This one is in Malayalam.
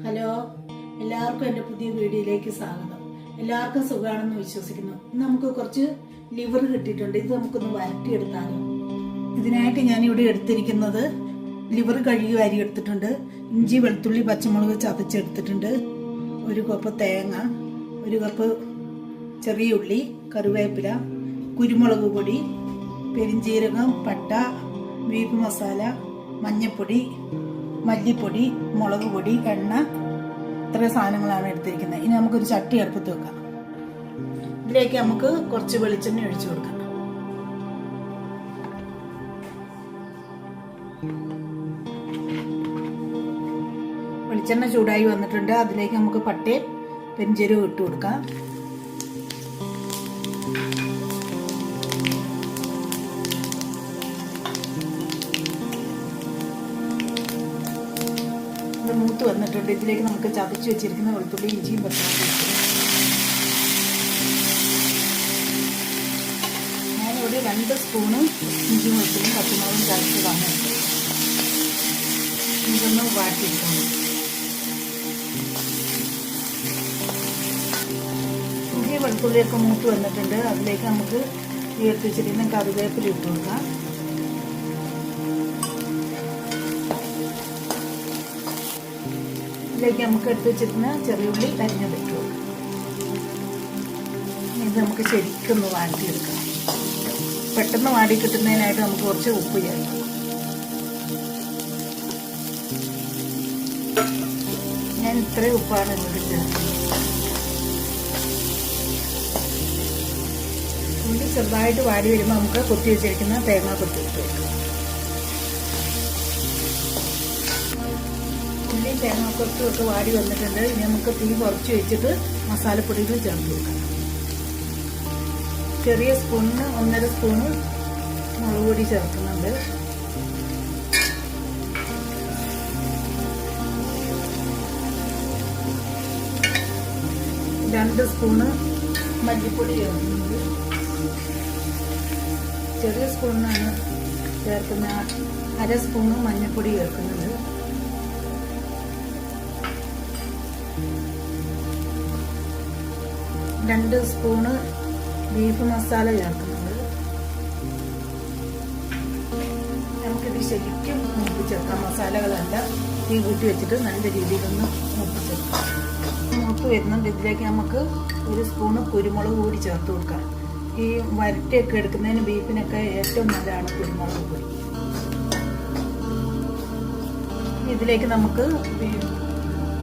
ഹലോ, എല്ലാവർക്കും എൻ്റെ പുതിയ വീഡിയോയിലേക്ക് സ്വാഗതം. എല്ലാവർക്കും സുഖമാണെന്ന് വിശ്വസിക്കുന്നു. നമുക്ക് കുറച്ച് ലിവർ കിട്ടിയിട്ടുണ്ട്. ഇത് നമുക്കൊന്ന് വരട്ടിയെടുത്താലോ. ഇതിനായിട്ട് ഞാനിവിടെ എടുത്തിരിക്കുന്നത് ലിവർ കഴുകി വാരി എടുത്തിട്ടുണ്ട്, ഇഞ്ചി വെളുത്തുള്ളി പച്ചമുളക് ചതച്ചെടുത്തിട്ടുണ്ട്, ഒരു കപ്പ് തേങ്ങ, ഒരു കപ്പ് ചെറിയ ഉള്ളി, കറിവേപ്പില, കുരുമുളക് പൊടി, പെരിഞ്ജീരകം, പട്ട, ബീഫ് മസാല, മഞ്ഞൾപ്പൊടി, മല്ലിപ്പൊടി, മുളക് പൊടി, എണ്ണ, ഇത്ര സാധനങ്ങളാണ് എടുത്തിരിക്കുന്നത്. ഇനി നമുക്കൊരു ചട്ടി അടുപ്പത്ത് വെക്കാം. ഇതിലേക്ക് നമുക്ക് കുറച്ച് വെളിച്ചെണ്ണ ഒഴിച്ചു കൊടുക്കാം. വെളിച്ചെണ്ണ ചൂടായി വന്നിട്ടുണ്ട്. അതിലേക്ക് നമുക്ക് പട്ടയും പെരിഞ്ജീരകവും ഇട്ട് കൊടുക്കാം. മൂത്ത് വന്നിട്ടുണ്ട്. ഇതിലേക്ക് നമുക്ക് ചതച്ച് വെച്ചിരിക്കുന്ന വെളുത്തുള്ളി ഇഞ്ചിയും പച്ചമുളകും. ഞാനിവിടെ 2 സ്പൂണ് ഇഞ്ചിയും വെളുത്തുള്ളിയും പച്ചമുളകും ചതച്ചതാണ്. ഇതൊന്ന് വാട്ടിയെടുക്കണം. ഇഞ്ചി വെളുത്തുള്ളിയൊക്കെ മൂത്ത് വന്നിട്ടുണ്ട്. അതിലേക്ക് നമുക്ക് എടുത്ത് വെച്ചിരിക്കുന്ന കറിവേപ്പില ഇട്ട് കൊടുക്കാം. ഇതിലേക്ക് നമുക്ക് എടുത്ത് വെച്ചിരുന്ന ചെറിയ ഉള്ളി അരിഞ്ഞത് ഇട്ട് കൊടുക്കാം. ഇത് നമുക്ക് ശരിക്കൊന്ന് വാട്ടിയെടുക്കണം. പെട്ടെന്ന് വാടി കിട്ടുന്നതിനായിട്ട് നമുക്ക് കുറച്ച് ഉപ്പ് ചേർക്കാം. ഞാൻ ഇത്രയും ഉപ്പാണ് ഇവിടെ ചേർക്കുന്നത്. ഉള്ളി ചെറുതായിട്ട് വാടി വരുമ്പോൾ നമുക്ക് കൊത്തി വെച്ചിരിക്കുന്ന തേങ്ങ കൊത്തി ഇട്ട് കൊടുക്കാം. തേങ്ങാക്കൊത്തൊക്കെ വാടി വന്നിട്ടുണ്ട്. ഇനി നമുക്ക് തീ കുറച്ച് വെച്ചിട്ട് മസാലപ്പൊടികൾ ചേർത്ത് കൊടുക്കാം. ചെറിയ സ്പൂണിന് 1.5 സ്പൂണ് മുളക് പൊടി ചേർക്കുന്നുണ്ട്. 2 സ്പൂണ് മല്ലിപ്പൊടി ചേർക്കുന്നുണ്ട്. ചെറിയ സ്പൂണിനാണ് ചേർക്കുന്ന. 1/2 സ്പൂണ് മഞ്ഞൾപ്പൊടി ചേർക്കുന്നുണ്ട്. 2 സ്പൂണ് ബീഫ് മസാല ചേർക്കുന്നുണ്ട്. നമുക്കിത് ശരിക്കും മൂപ്പിച്ചെടുക്കാം. മസാലകളെല്ലാം തീ കൂട്ടി വെച്ചിട്ട് നല്ല രീതിയിലൊന്ന് മൂപ്പിച്ചെടുക്കാം. മൂപ്പ് വരുന്നുണ്ട്. ഇതിലേക്ക് നമുക്ക് 1 സ്പൂണ് കുരുമുളക് പൊടി ചേർത്ത് കൊടുക്കാം. ഈ വരട്ടിയൊക്കെ എടുക്കുന്നതിന് ബീഫിനൊക്കെ ഏറ്റവും നല്ലതാണ് കുരുമുളക് പൊടി. ഇതിലേക്ക് നമുക്ക്